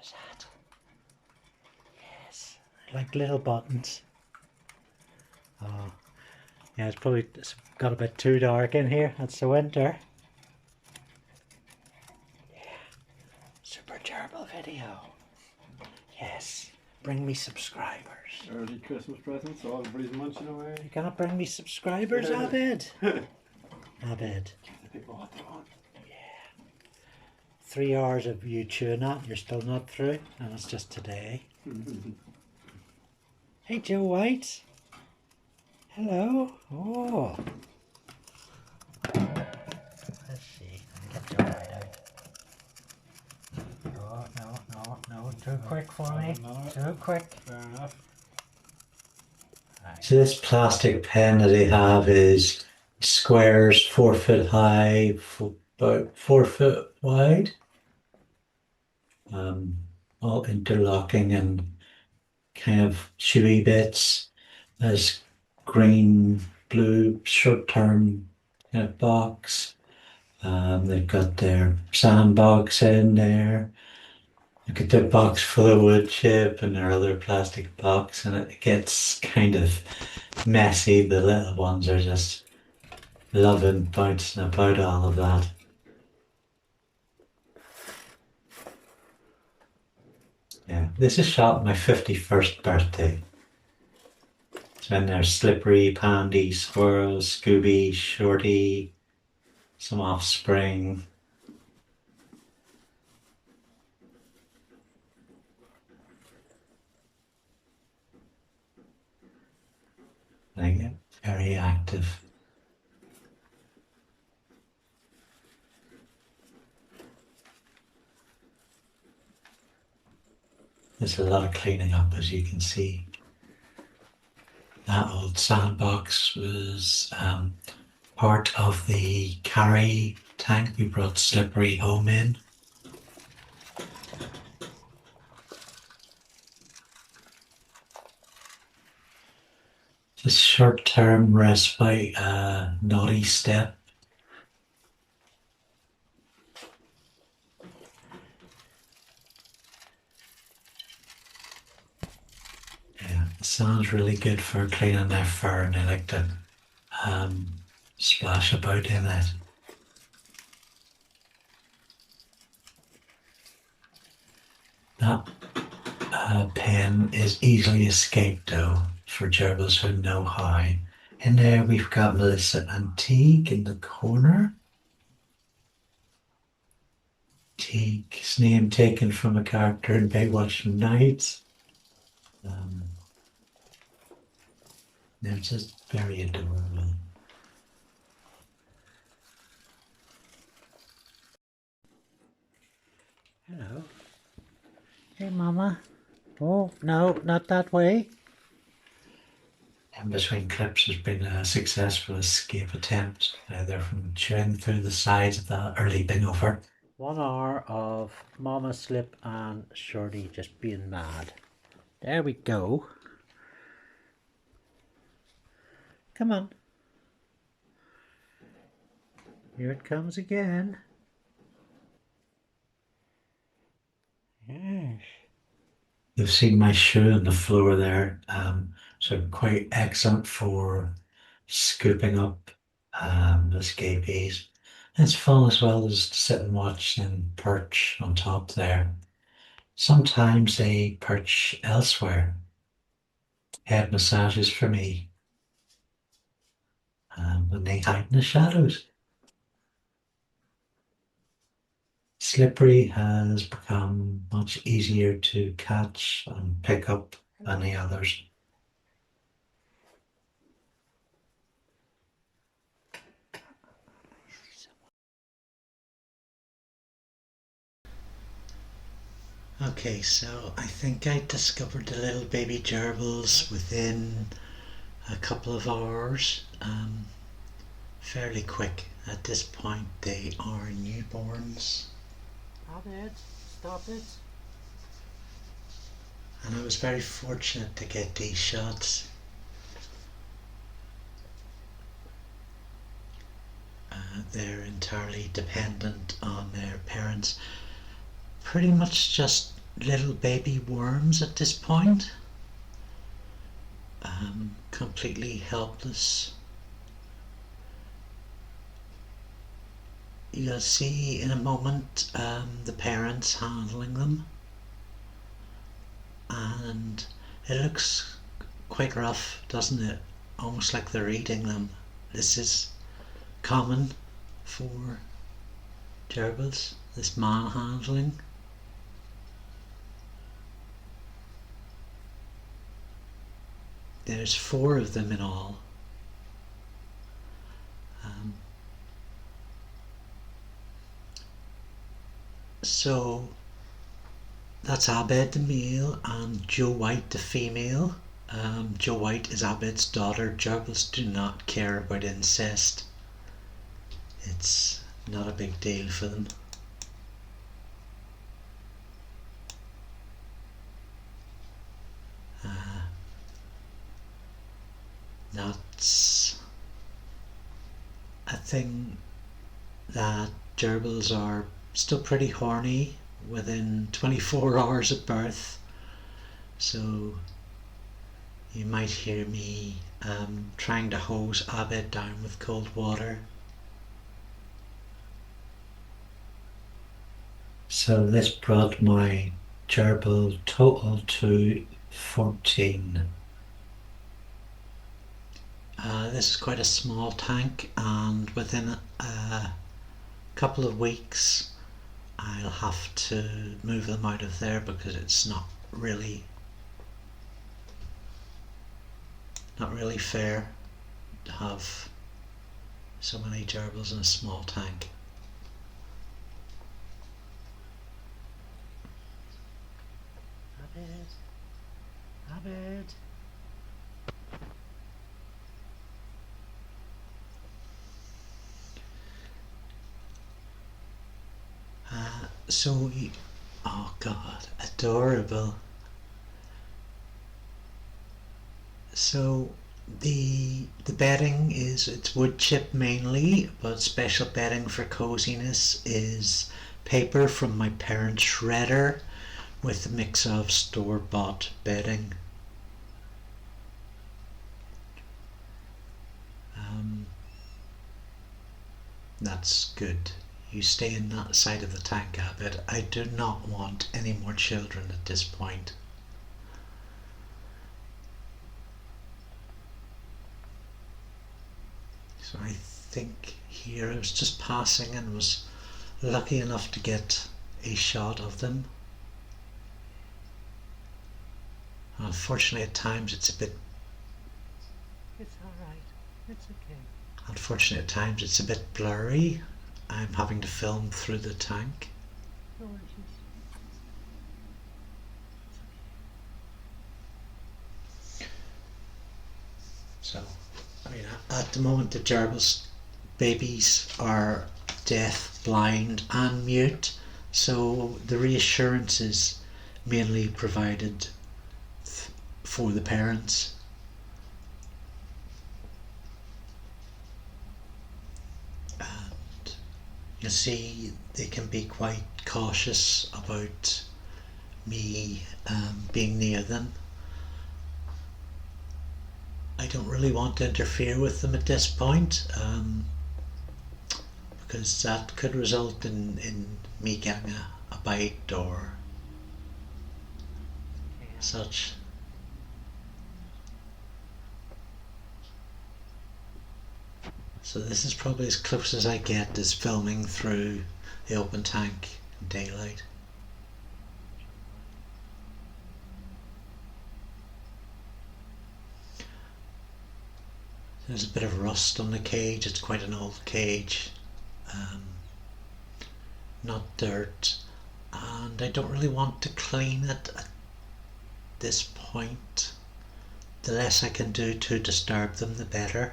is that? Yes, like little buttons. Oh, yeah, it's got a bit too dark in here. That's the winter. Yeah, super gerbil video. Yes, bring me subscribers. Early Christmas presents, all everybody's munching away. You gonna bring me subscribers, Abed? Abed. Give the people what they want. Yeah. 3 hours of you chewing that, you're still not through, and it's just today. Hey, Joe White. Hello. Oh. Let's see. Let me get Joe White out. Oh, no. Too quick for me. Too quick. Fair enough. Right. So this plastic pen that they have is squares 4 foot high, about 4 foot wide. All interlocking and kind of chewy bits. There's green, blue, short-term kind of box. They've got their sandbox in there. Look at their box full of wood chip and their other plastic box, and it gets kind of messy. The little ones are just loving bouncing about all of that. Yeah, this is shot my 51st birthday. So in there, Slippery, Pandy, Squirrel, Scooby, Shorty, some Offspring. I get very active. There's a lot of cleaning up, as you can see. That old sandbox was part of the carry tank we brought Slippery home in. Just short-term respite, naughty step. Yeah, it sounds really good for cleaning their fur, and they like to splash about in it. That pen is easily escaped though, for gerbils who know how. In there we've got Melissa and Teague in the corner. Teague's name taken from a character in Baywatch Nights. They're just very adorable. Hello. Hey, Mama. Oh, no, not that way. In between clips has been a successful escape attempt, either from chewing through the sides of that or leaping over. 1 hour of Mama Slip and Shorty just being mad. There we go. Come on. Here it comes again. Yes. You've seen my shoe on the floor there, so quite excellent for scooping up escapees. It's fun as well as to sit and watch and perch on top there. Sometimes they perch elsewhere. Head massages for me. When they hide in the shadows. Slippery has become much easier to catch and pick up than the others. Okay, so I think I discovered the little baby gerbils within a couple of hours. Fairly quick at this point. They are newborns. Abed, stop it. And I was very fortunate to get these shots. They're entirely dependent on their parents. Pretty much just little baby worms at this point, completely helpless. You'll see in a moment the parents handling them, and it looks quite rough, doesn't it? Almost like they're eating them. This is common for gerbils, this manhandling. There's 4 of them in all. So that's Abed the male and Joe White the female. Joe White is Abed's daughter. Gerbils do not care about incest. It's not a big deal for them. That's a thing that gerbils are still pretty horny within 24 hours of birth, so you might hear me trying to hose Abed down with cold water. So this brought my gerbil total to 14. This is quite a small tank, and within a couple of weeks I'll have to move them out of there because it's not really fair to have so many gerbils in a small tank. Abed. Oh God, adorable. So the bedding it's wood chip mainly, but special bedding for coziness is paper from my parents' shredder with a mix of store-bought bedding. That's good. You stay in that side of the tank, Abed. I do not want any more children at this point. So I think here I was just passing and was lucky enough to get a shot of them. Unfortunately at times it's a bit... It's alright. It's okay. Unfortunately at times it's a bit blurry. I'm having to film through the tank. No worries. So, I mean, at the moment the gerbils babies are deaf, blind and mute, so the reassurance is mainly provided for the parents. You see, they can be quite cautious about me being near them. I don't really want to interfere with them at this point, because that could result in me getting a bite or such. So this is probably as close as I get as filming through the open tank in daylight. There's a bit of rust on the cage. It's quite an old cage, not dirt, and I don't really want to clean it at this point. The less I can do to disturb them, the better.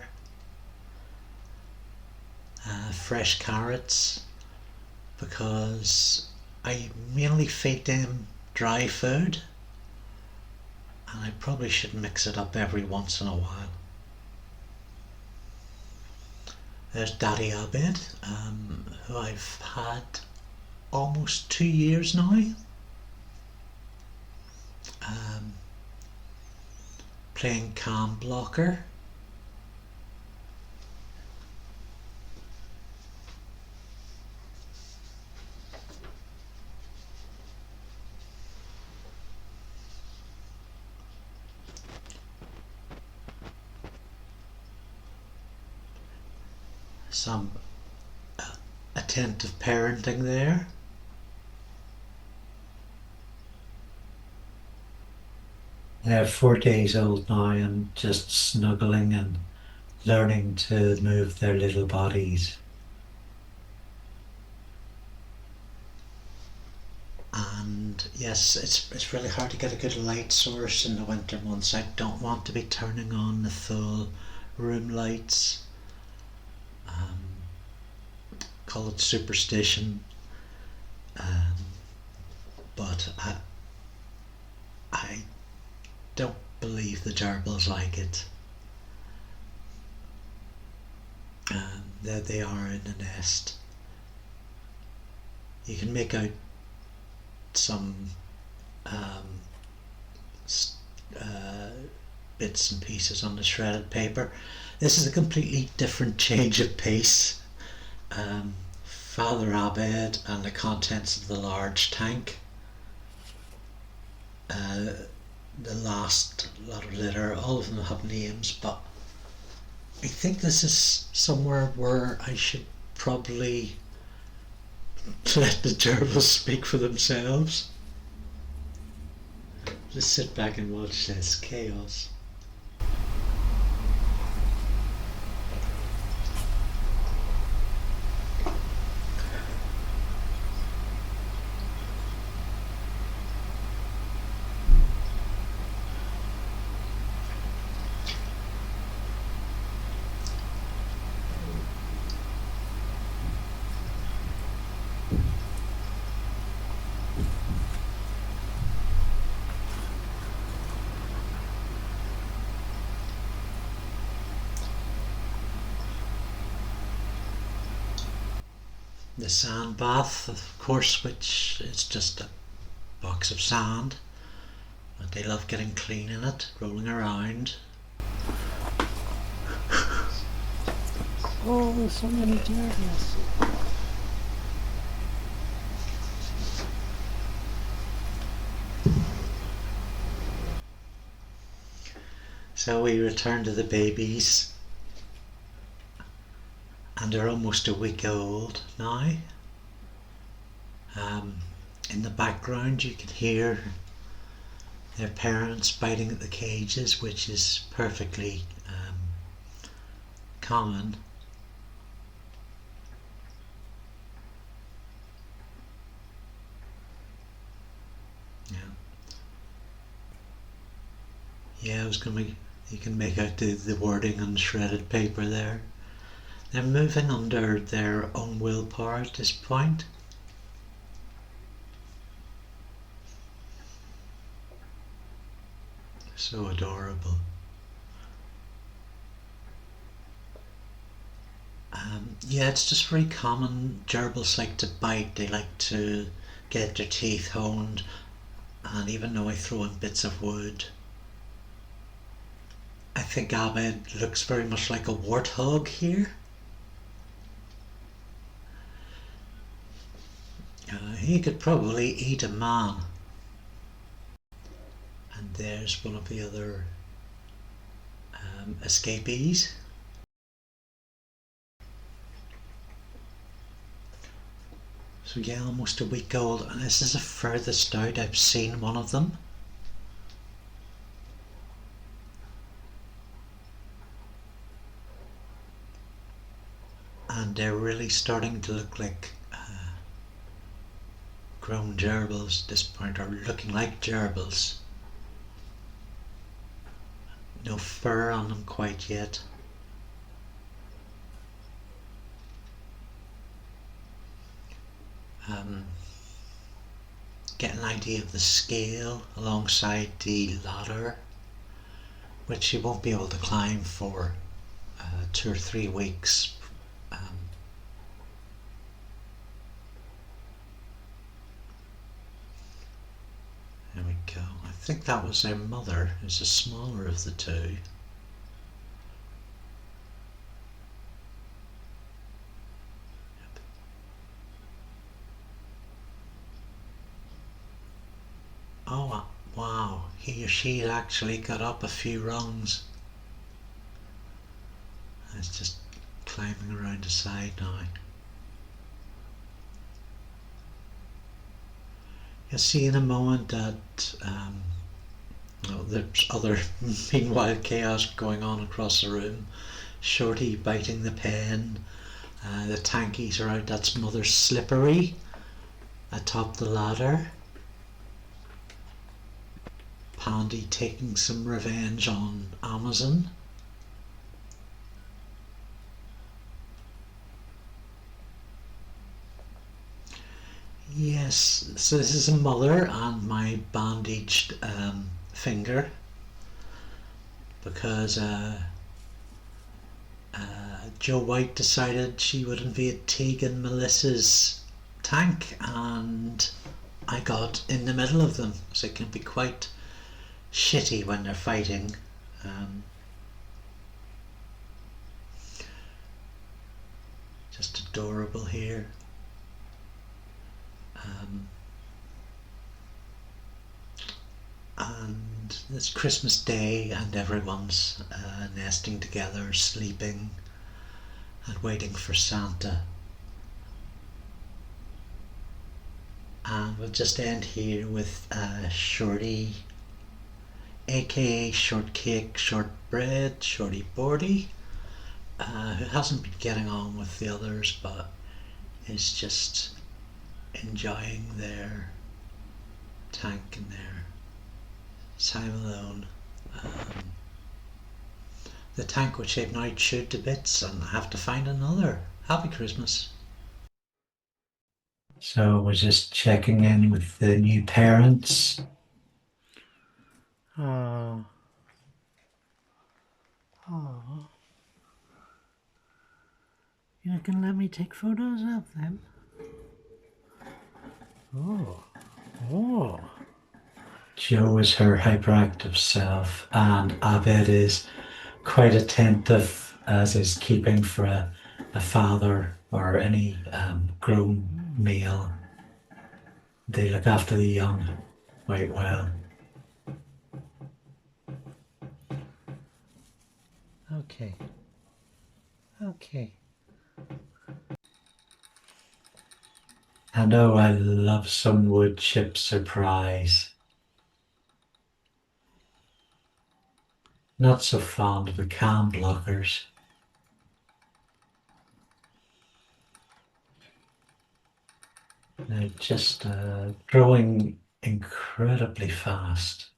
Fresh carrots, because I mainly feed them dry food, and I probably should mix it up every once in a while. There's Daddy Abed, who I've had almost 2 years now. playing cam blocker. Some attentive parenting there. They're 4 days old now and just snuggling and learning to move their little bodies. And yes, it's really hard to get a good light source in the winter months. I don't want to be turning on the full room lights. Call it superstition, but I don't believe the gerbils like it. There they are in the nest. You can make out some bits and pieces on the shredded paper. This is a completely different change of pace. Father Abed and the contents of the large tank. The last lot of litter, all of them have names, but I think this is somewhere where I should probably let the gerbils speak for themselves. Just sit back and watch this chaos. The sand bath, of course, which is just a box of sand, but they love getting clean in it, rolling around. Oh, there's so many gerbils. So we return to the babies, and they're almost a week old now. In the background you can hear their parents biting at the cages, which is perfectly common. Yeah, I was gonna make, you can make out the wording on shredded paper there. They're moving under their own willpower at this point. So adorable. Yeah, it's just very common. Gerbils like to bite, they like to get their teeth honed, and even though I throw in bits of wood, I think Abed looks very much like a warthog here. He could probably eat a man. And there's one of the other escapees. So yeah, almost a week old, and this is the furthest out I've seen one of them. And they're really starting to look like grown gerbils at this point, or looking like gerbils. No fur on them quite yet. Get an idea of the scale alongside the ladder, which you won't be able to climb for 2 or 3 weeks. There we go. I think that was their mother, who's the smaller of the two. Oh, wow, he or she actually got up a few rungs. It's just climbing around the side now. You'll see in a moment that there's other meanwhile chaos going on across the room. Shorty biting the pen. The tankies are out. That's Mother Slippery atop the ladder. Pandy taking some revenge on Amazon. Yes, so this is a mother and my bandaged finger, because Joe White decided she would invade Tegan Melissa's tank, and I got in the middle of them, so it can be quite shitty when they're fighting. Just adorable here. And it's Christmas Day and everyone's nesting together, sleeping and waiting for Santa. And we'll just end here with Shorty, aka Shortcake Shortbread, Shorty Bordy, who hasn't been getting on with the others but is just enjoying their tank and their time alone. The tank which they've now chewed to bits, and have to find another. Happy Christmas. So we're just checking in with the new parents. Oh. Oh. You're not going to let me take photos of them? Oh. Oh. Jo is her hyperactive self, and Abed is quite attentive, as is keeping for a father or any grown male. They look after the young quite well. Okay. Okay. And oh, I love some wood chip surprise. Not so fond of the cam blockers. They're just growing incredibly fast.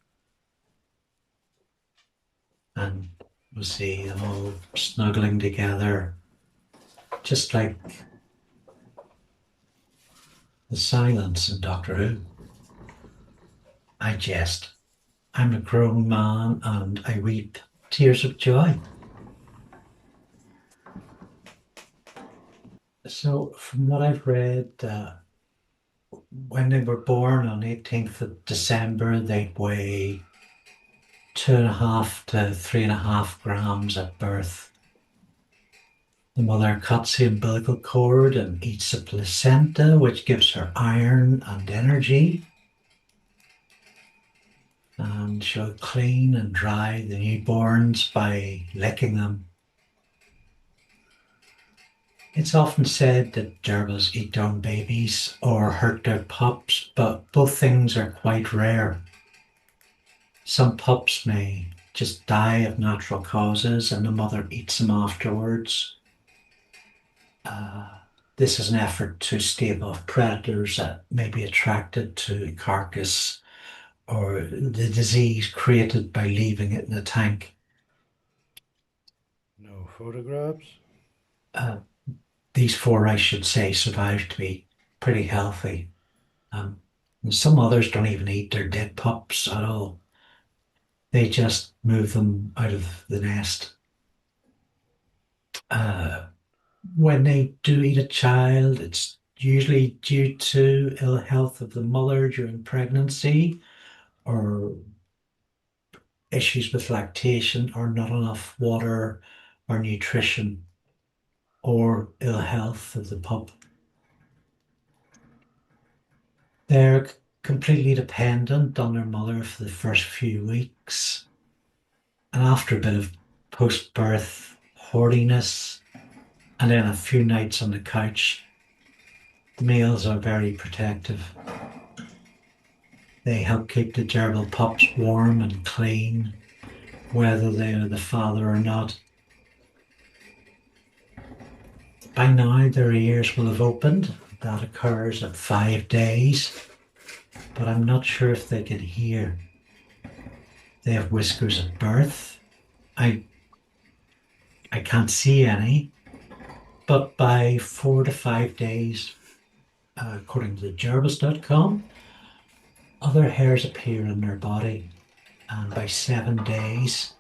And we'll see them all snuggling together, just like the silence in Doctor Who. I jest. I'm a grown man and I weep tears of joy. So from what I've read, when they were born on 18th of December, they'd weigh 2.5 to 3.5 grams at birth. The mother cuts the umbilical cord and eats the placenta, which gives her iron and energy. And she'll clean and dry the newborns by licking them. It's often said that gerbils eat their own babies or hurt their pups, but both things are quite rare. Some pups may just die of natural causes and the mother eats them afterwards. This is an effort to stave off predators that may be attracted to the carcass or the disease created by leaving it in the tank. No photographs? These 4, I should say, survived to be pretty healthy. And some others don't even eat their dead pups at all. They just move them out of the nest. When they do eat a child, it's usually due to ill health of the mother during pregnancy or issues with lactation or not enough water or nutrition or ill health of the pup. They're completely dependent on their mother for the first few weeks. And after a bit of post-birth horniness and then a few nights on the couch, the males are very protective. They help keep the gerbil pups warm and clean, whether they are the father or not. By now their ears will have opened. That occurs at 5 days, but I'm not sure if they can hear. They have whiskers at birth. I can't see any, but by 4 to 5 days, according to Gerbils.com, other hairs appear in their body, and by 7 days,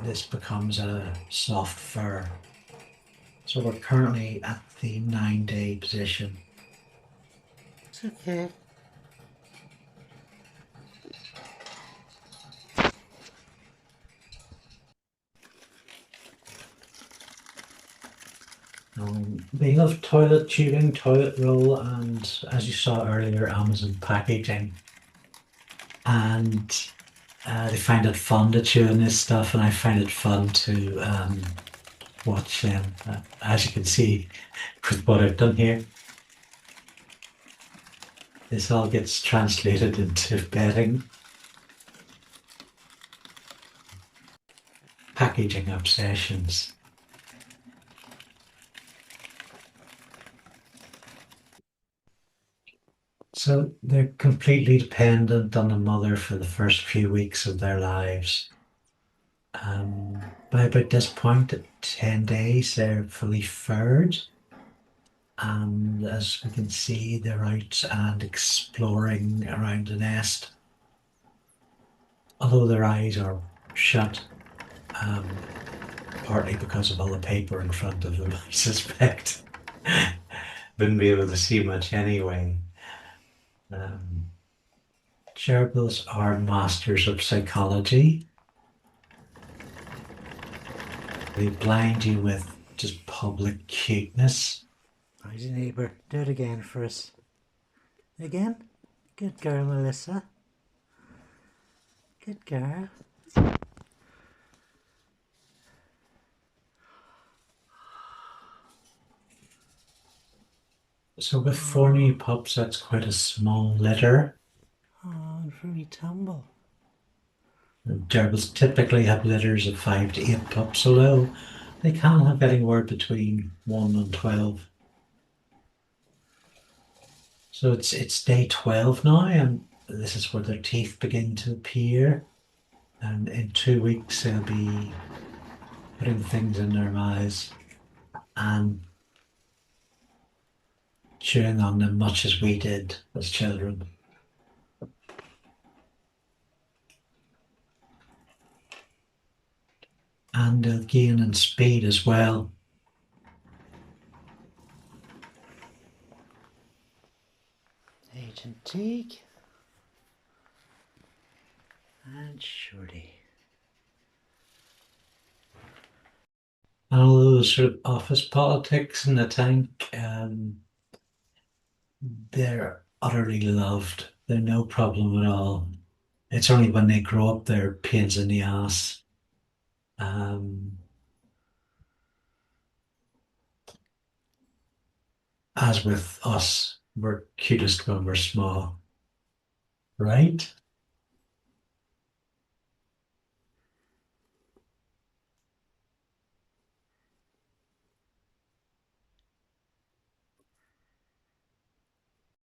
this becomes a soft fur. So we're currently at the 9-day position. It's okay. They love toilet tubing, toilet roll, and as you saw earlier, Amazon packaging. And they find it fun to chew on this stuff, and I find it fun to watch them, as you can see with what I've done here. This all gets translated into bedding. Packaging obsessions. So they're completely dependent on the mother for the first few weeks of their lives. By about this point, at 10 days, they're fully furred. And as we can see, they're out and exploring around the nest. Although their eyes are shut, partly because of all the paper in front of them, I suspect. Wouldn't be able to see much anyway. Gerbils are masters of psychology. They blind you with just public cuteness. How's your neighbour? Do it again for us. Again? Good girl, Melissa. Good girl. So with 4 new pups, that's quite a small litter. Oh, and for me tumble. Gerbils typically have litters of 5 to 8 pups, although they can have anywhere between 1 and 12. So it's day 12 now, and this is where their teeth begin to appear. And in 2 weeks, they'll be putting things in their mouths and chewing on them much as we did as children. And they'll gain in speed as well. Agent Teague. And Shorty. And all those sort of office politics in the tank, they're utterly loved. They're no problem at all. It's only when they grow up they're pains in the ass. As with us, we're cutest when we're small, right?